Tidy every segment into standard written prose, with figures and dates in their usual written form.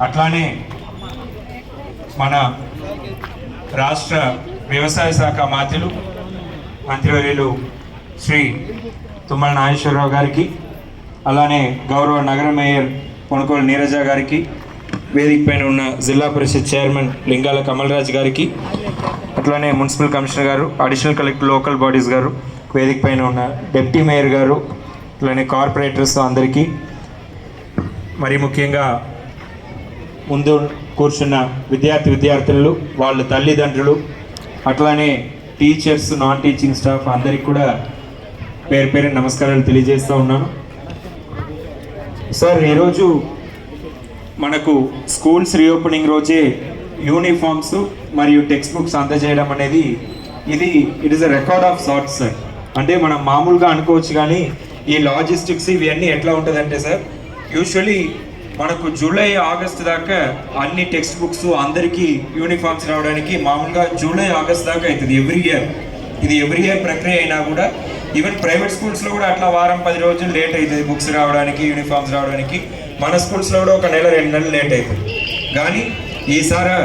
అట్లానే మన రాష్ట్ర వ్యవసాయ శాఖ మంత్రివర్యులు శ్రీ తుమ్మల నాగేశ్వరరావు గారికి, అలానే గౌరవ నగర మేయర్ కొనుగోలు నీరజ గారికి, వేదిక పైన ఉన్న జిల్లా పరిషత్ చైర్మన్ లింగాల కమలరాజ్ గారికి, అట్లానే మున్సిపల్ కమిషనర్ గారు, అడిషనల్ కలెక్టర్ లోకల్ బాడీస్ గారు, వేదిక పైన ఉన్న డిప్యూటీ మేయర్ గారు, అట్లానే కార్పొరేటర్స్ అందరికీ, మరి ముఖ్యంగా ముందు కూర్చున్న విద్యార్థులు, వాళ్ళ తల్లిదండ్రులు, అట్లానే టీచర్స్, నాన్ టీచింగ్ స్టాఫ్ అందరికీ కూడా పేరు పేరు నమస్కారాలు తెలియజేస్తూ ఉన్నాను. సార్, ఈరోజు మనకు స్కూల్స్ రీఓపెనింగ్ రోజే యూనిఫామ్స్ మరియు టెక్స్ట్ బుక్స్ అందజేయడం అనేది it is a record of sorts sir. అంటే మనం మామూలుగా అనుకోవచ్చు, కానీ ఈ లాజిస్టిక్స్ ఇవన్నీ ఎట్లా ఉంటుందంటే సార్, యూజువలీ మనకు జూలై ఆగస్ట్ దాకా అన్ని టెక్స్ట్ బుక్స్ అందరికీ యూనిఫామ్స్ రావడానికి మామూలుగా జూలై ఆగస్ట్ దాకా అవుతుంది ఎవ్రీ ఇయర్ ప్రక్రియ అయినా కూడా ఈవెన్ ప్రైవేట్ స్కూల్స్లో కూడా అట్లా వారం 10 రోజులు లేట్ అవుతుంది బుక్స్ రావడానికి, యూనిఫామ్స్ రావడానికి. మన స్కూల్స్లో కూడా 1 నెల 2 నెలలు లేట్ అవుతుంది. కానీ ఈసారి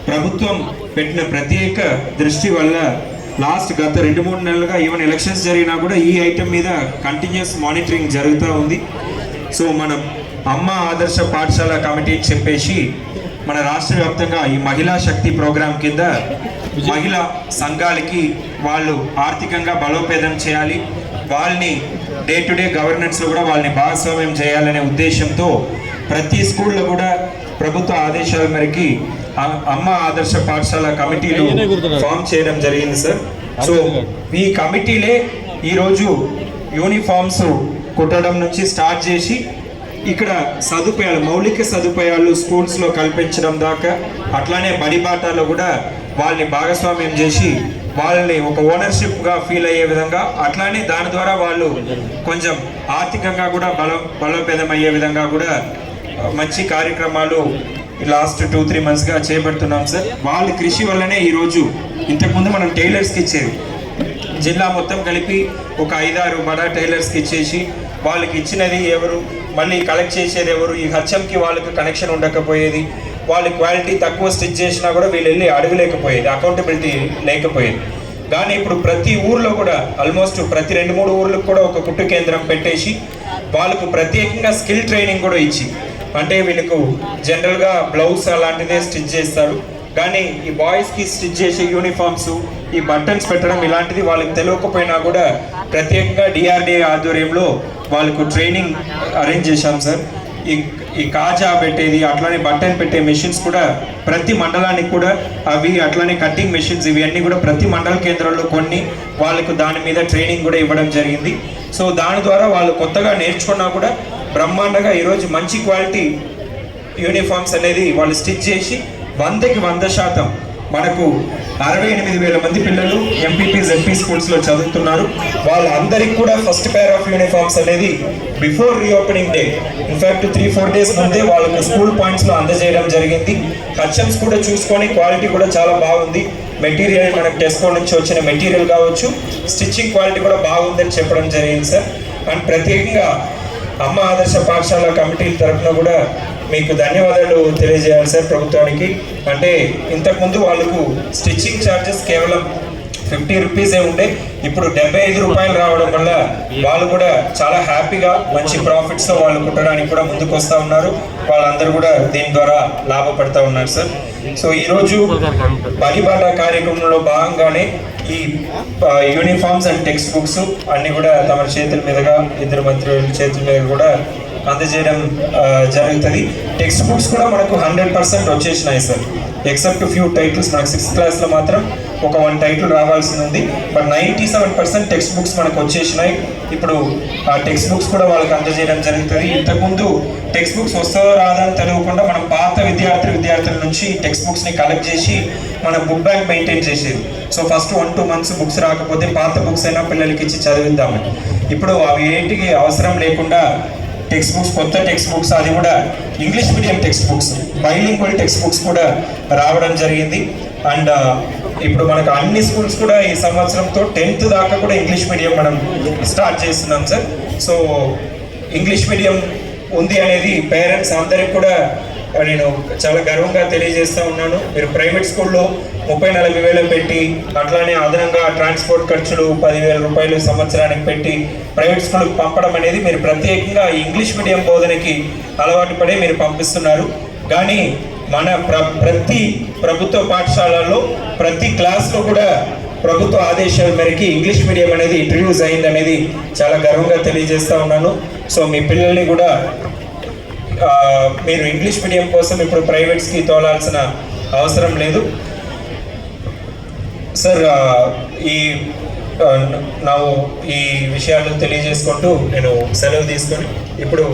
ప్రభుత్వం పెట్టిన ప్రత్యేక దృష్టి వల్ల గత 2-3 నెలలుగా ఈవెన్ ఎలక్షన్స్ జరిగినా కూడా ఈ ఐటెం మీద కంటిన్యూస్ మానిటరింగ్ జరుగుతూ ఉంది. సో మనం అమ్మ ఆదర్శ పాఠశాల కమిటీ చెప్పేసి మన రాష్ట్ర వ్యాప్తంగా ఈ మహిళా శక్తి ప్రోగ్రాం కింద మహిళా సంఘాలకి వాళ్ళు ఆర్థికంగా బలోపేతం చేయాలి, వాళ్ళని డే టు డే గవర్నెన్స్లో కూడా వాళ్ళని భాగస్వామ్యం చేయాలనే ఉద్దేశంతో ప్రతి స్కూల్లో కూడా ప్రభుత్వ ఆదేశాల మేరకు అమ్మ ఆదర్శ పాఠశాల కమిటీలు ఫామ్ చేయడం జరిగింది సార్. సో ఈ కమిటీలే ఈరోజు యూనిఫామ్స్ కుట్టడం నుంచి స్టార్ట్ చేసి ఇక్కడ మౌలిక సదుపాయాలు స్కూల్స్లో కల్పించడం దాకా, అట్లానే బడిబాటలో కూడా వాళ్ళని భాగస్వామ్యం చేసి వాళ్ళని ఒక ఓనర్షిప్గా ఫీల్ అయ్యే విధంగా, అట్లానే దాని ద్వారా వాళ్ళు కొంచెం ఆర్థికంగా కూడా బలోపేతం అయ్యే విధంగా కూడా మంచి కార్యక్రమాలు లాస్ట్ 2-3 మంత్స్గా చేపడుతున్నాం సార్. వాళ్ళ కృషి వల్లనే ఈరోజు, ఇంతకుముందు మనం టైలర్స్కి ఇచ్చేది జిల్లా మొత్తం కలిపి ఒక 5-6 బడా టైలర్స్కి ఇచ్చేసి వాళ్ళకి ఇచ్చినది ఎవరు, మళ్ళీ కలెక్ట్ చేసేది ఎవరు, ఈ హెచ్ఎంకి వాళ్ళకి కనెక్షన్ ఉండకపోయేది, వాళ్ళ క్వాలిటీ తక్కువ స్టిచ్ చేసినా కూడా వీళ్ళు వెళ్ళి అడగలేకపోయేది, అకౌంటబిలిటీ లేకపోయేది. కానీ ఇప్పుడు ప్రతి ఊర్లో కూడా ఆల్మోస్ట్ ప్రతి 2-3 ఊర్లకు కూడా ఒక కుట్టు కేంద్రం పెట్టేసి వాళ్ళకు ప్రత్యేకంగా స్కిల్ ట్రైనింగ్ కూడా ఇచ్చి, అంటే వీళ్ళకు జనరల్గా బ్లౌజ్ అలాంటిదే స్టిచ్ చేస్తారు, కానీ ఈ బాయ్స్కి స్టిచ్ చేసే యూనిఫామ్స్, ఈ బటన్స్ పెట్టడం ఇలాంటిది వాళ్ళకి తెలియకపోయినా కూడా ప్రత్యేకంగా డిఆర్డిఏ ఆధ్వర్యంలో వాళ్ళకు ట్రైనింగ్ అరేంజ్ చేశాం సార్. ఈ కాజా పెట్టేది, అట్లానే బటన్ పెట్టే మెషిన్స్ కూడా ప్రతి మండలానికి కూడా అవి, అట్లానే కటింగ్ మెషిన్స్ ఇవన్నీ కూడా ప్రతి మండల కేంద్రంలో కొన్ని వాళ్ళకు దాని మీద ట్రైనింగ్ కూడా ఇవ్వడం జరిగింది. సో దాని ద్వారా వాళ్ళు కొత్తగా నేర్చుకున్నా కూడా బ్రహ్మాండంగా ఈరోజు మంచి క్వాలిటీ యూనిఫామ్స్ అనేది వాళ్ళు స్టిచ్ చేసి 100కి 100% మనకు 68,000 మంది పిల్లలు ఎంపీపీ జెడ్పీ స్కూల్స్లో చదువుతున్నారు. వాళ్ళందరికీ కూడా ఫస్ట్ పేర్ ఆఫ్ యూనిఫామ్స్ అనేది before reopening day, in fact 3-4 days ముందే వాళ్ళకు స్కూల్ పాయింట్స్లో అందజేయడం జరిగింది. హెచ్ఎమ్స్ కూడా చూసుకొని క్వాలిటీ కూడా చాలా బాగుంది, మెటీరియల్ మనకు టెస్కో నుంచి వచ్చిన మెటీరియల్ కావచ్చు, స్టిచ్చింగ్ క్వాలిటీ కూడా బాగుందని చెప్పడం జరిగింది సార్. అండ్ ప్రత్యేకంగా అమ్మ ఆదర్శ పాఠశాల కమిటీల తరఫున కూడా మీకు ధన్యవాదాలు తెలియజేయాలి సార్ ప్రభుత్వానికి. అంటే ఇంతకుముందు వాళ్ళకు స్టిచ్చింగ్ ఛార్జెస్ కేవలం 50 రూపీసే ఉండే, ఇప్పుడు 75 రూపాయలు రావడం వల్ల వాళ్ళు కూడా చాలా హ్యాపీగా మంచి ప్రాఫిట్స్తో వాళ్ళు కుట్టడానికి కూడా ముందుకు వస్తూ ఉన్నారు. వాళ్ళందరూ కూడా దీని ద్వారా లాభపడుతూ ఉన్నారు సార్. సో ఈరోజు బడిబాట కార్యక్రమంలో భాగంగానే ఈ యూనిఫామ్స్ అండ్ టెక్స్ట్ బుక్స్ అన్నీ కూడా తమ చేతుల మీదుగా, 2 మంత్రుల చేతుల మీద కూడా అందజేయడం జరుగుతుంది. టెక్స్ట్ బుక్స్ కూడా మనకు 100% వచ్చేసినాయి సార్, ఎక్సెప్ట్ ఫ్యూ టైటిల్స్. మనకు 6th క్లాస్లో మాత్రం ఒక 1 టైటిల్ రావాల్సి ఉంది, బట్ 97% టెక్స్ట్ బుక్స్ మనకు వచ్చేసినాయి. ఇప్పుడు ఆ టెక్స్ట్ బుక్స్ కూడా వాళ్ళకి అందజేయడం జరుగుతుంది. ఇంతకుముందు టెక్స్ట్ బుక్స్ వస్తుందో రాదని తెలియకుండా మనం పాత విద్యార్థుల నుంచి టెక్స్ట్ బుక్స్ని కలెక్ట్ చేసి మన బుక్ బ్యాంక్ మెయింటైన్ చేసేది. సో ఫస్ట్ 1-2 మంత్స్ బుక్స్ రాకపోతే పాత బుక్స్ అయినా పిల్లలకి ఇచ్చి చదివిద్దామని. ఇప్పుడు అవి ఏంటికి అవసరం లేకుండా టెక్స్ట్ బుక్స్, కొత్త టెక్స్ట్ బుక్స్, అది కూడా English medium text books, bilingual text books కూడా రావడం జరిగింది. అండ్ ఇప్పుడు మనకు అన్ని స్కూల్స్ కూడా ఈ సంవత్సరంతో 10th దాకా కూడా ఇంగ్లీష్ మీడియం మనం స్టార్ట్ చేస్తున్నాం సార్. సో ఇంగ్లీష్ మీడియం ఉంది అనేది పేరెంట్స్ అందరికి కూడా నేను చాలా గర్వంగా తెలియజేస్తూ ఉన్నాను. మీరు ప్రైవేట్ స్కూల్లో 30-40 వేలు పెట్టి, అట్లానే అదనంగా ట్రాన్స్పోర్ట్ ఖర్చులు 10,000 రూపాయలు సంవత్సరానికి పెట్టి ప్రైవేట్ స్కూల్కి పంపడం అనేది మీరు ప్రత్యేకంగా ఇంగ్లీష్ మీడియం బోధనకి అలవాటు పడి మీరు పంపిస్తున్నారు. కానీ మన ప్రతి ప్రభుత్వ పాఠశాలల్లో ప్రతి క్లాస్లో కూడా ప్రభుత్వ ఆదేశాల మేరకి ఇంగ్లీష్ మీడియం అనేది ఇంట్రడ్యూస్ అయింది అనేది చాలా గర్వంగా తెలియజేస్తూ ఉన్నాను. సో మీ పిల్లల్ని కూడా మీరు ఇంగ్లీష్ మీడియం కోసం ఇప్పుడు ప్రైవేట్స్కి తోలాల్సిన అవసరం లేదు సార్. ఈ విషయాలు తెలియజేసుకుంటూ నేను సెలవు తీసుకొని ఇప్పుడు